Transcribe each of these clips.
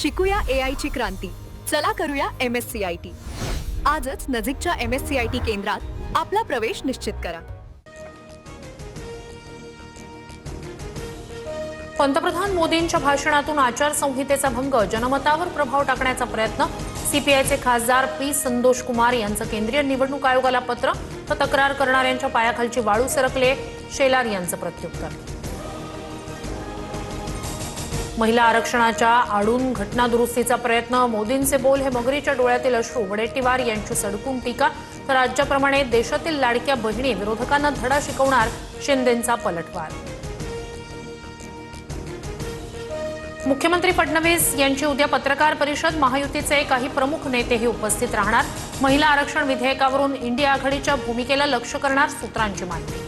शिकूया AI ची क्रांती. चला करूया MSCIT. आजच नजीकच्या MSCIT केंद्रात आपला प्रवेश निश्चित करा. पंतप्रधान मोदींच्या भाषणातून आचारसंहितेचा भंग, जनमतावर प्रभाव टाकण्याचा प्रयत्न. सीपीआयचे खासदार पी संतोष कुमार यांचं केंद्रीय निवडणूक आयोगाला पत्र. तर तक्रार करणाऱ्यांच्या पायाखालची वाळू सरकले, शेलार यांचं प्रत्युत्तर. महिला आरक्षणाच्या आडून घटना दुरुस्तीचा प्रयत्न. मोदींचे बोल हे मगरीच्या डोळ्यातील अश्रू. वडेट्टीवार यांची सडकून टीका. तर राज्याप्रमाणे देशातील लाडक्या बहिणी विरोधकांना धडा शिकवणार, शिंदेंचा पलटवार. मुख्यमंत्री फडणवीस यांची उद्या पत्रकार परिषद. महायुतीचे काही प्रमुख नेतेही उपस्थित राहणार. महिला आरक्षण विधेयकावरून इंडिया आघाडीच्या भूमिकेला लक्ष्य करणार, सूत्रांची माहिती.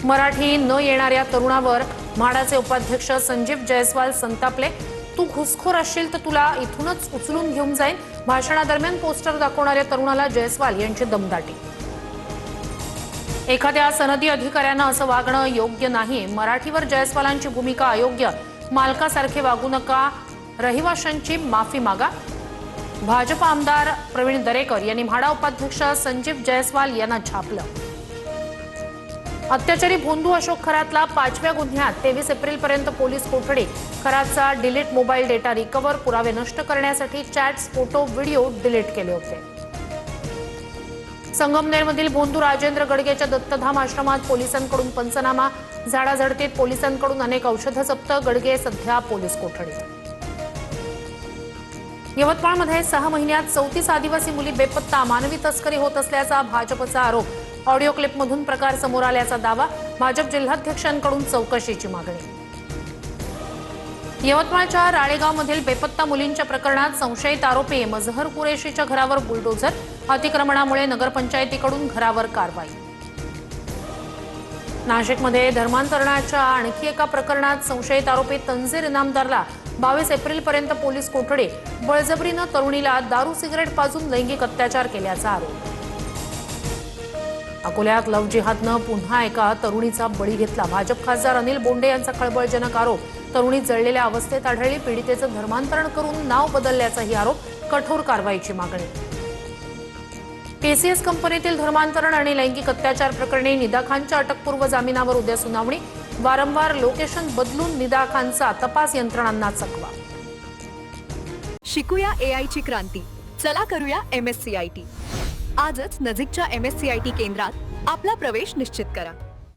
मराठी न येणाऱ्या तरुणावर म्हाडाचे उपाध्यक्ष संजीव जयस्वाल संतापले. तू घुसखोर असशील तर तुला इथूनच उचलून घेऊन जाईन. भाषणादरम्यान पोस्टर दाखवणाऱ्या तरुणाला जयस्वाल यांची दमदाटी. एखाद्या सनदी अधिकाऱ्यानं असं वागणं योग्य नाही. मराठीवर जयस्वालांची भूमिका अयोग्य. मालकासारखे वागू नका. रहिवाशांची माफी मागा. भाजप आमदार प्रवीण दरेकर यांनी म्हाडा उपाध्यक्ष संजीव जयस्वाल यांना छापलं. अत्याचारी भोंदू अशोक खरातला 5व्या गुन्ह्यात 23 एप्रिलपर्यंत पोलीस कोठडी. खरातचा डिलीट मोबाईल डेटा रिकव्हर. पुरावे नष्ट करण्यासाठी चॅट्स, फोटो, व्हिडिओ डिलीट केले होते. संगमनेरमधील भोंदू राजेंद्र गडगेच्या दत्तधाम आश्रमात पोलिसांकडून पंचनामा. झाडाझडतीत पोलिसांकडून अनेक औषधं जप्त. गडगे सध्या पोलीस कोठडीत. यवतमाळमध्ये 6 महिन्यात 34 आदिवासी मुली बेपत्ता. मानवी तस्करी होत असल्याचा भाजपचा आरोप. ऑडिओ क्लिपमधून प्रकार समोर आल्याचा दावा. भाजप जिल्हाध्यक्षांकडून चौकशीची मागणी. यवतमाळच्या राळेगावमधील बेपत्ता मुलींच्या प्रकरणात संशयित आरोपी मजहर कुरेशीच्या घरावर बुलडोझर. अतिक्रमणामुळे नगरपंचायतीकडून घरावर कारवाई. नाशिकमध्ये धर्मांतरणाच्या आणखी एका प्रकरणात संशयित आरोपी तंजीर इनामदारला 22 एप्रिलपर्यंत पोलीस कोठडी. बळजबरीनं तरुणीला दारू सिगरेट पाजून लैंगिक अत्याचार केल्याचा आरोप. अकोल्यात लव्ह जिहादनं पुन्हा एका तरुणीचा बळी घेतला. भाजप खासदार अनिल बोंडे यांचा खळबळजनक आरोप. तरुणी जळलेल्या अवस्थेत आढळली. पीडितेचं धर्मांतरण करून नाव बदलल्याचाही आरोप. कठोर कारवाईची मागणी. टीसीएस कंपनीतील धर्मांतरण आणि लैंगिक अत्याचार प्रकरणी निदा खानच्या अटकपूर्व जामिनावर उद्या सुनावणी. वारंवार लोकेशन बदलून निदा खानचा तपास यंत्रणांना चकवा. शिकूया AI ची क्रांती. चला करूया MSCIT. आजच नजीकच्या MSCIT केंद्रात आपला प्रवेश निश्चित करा.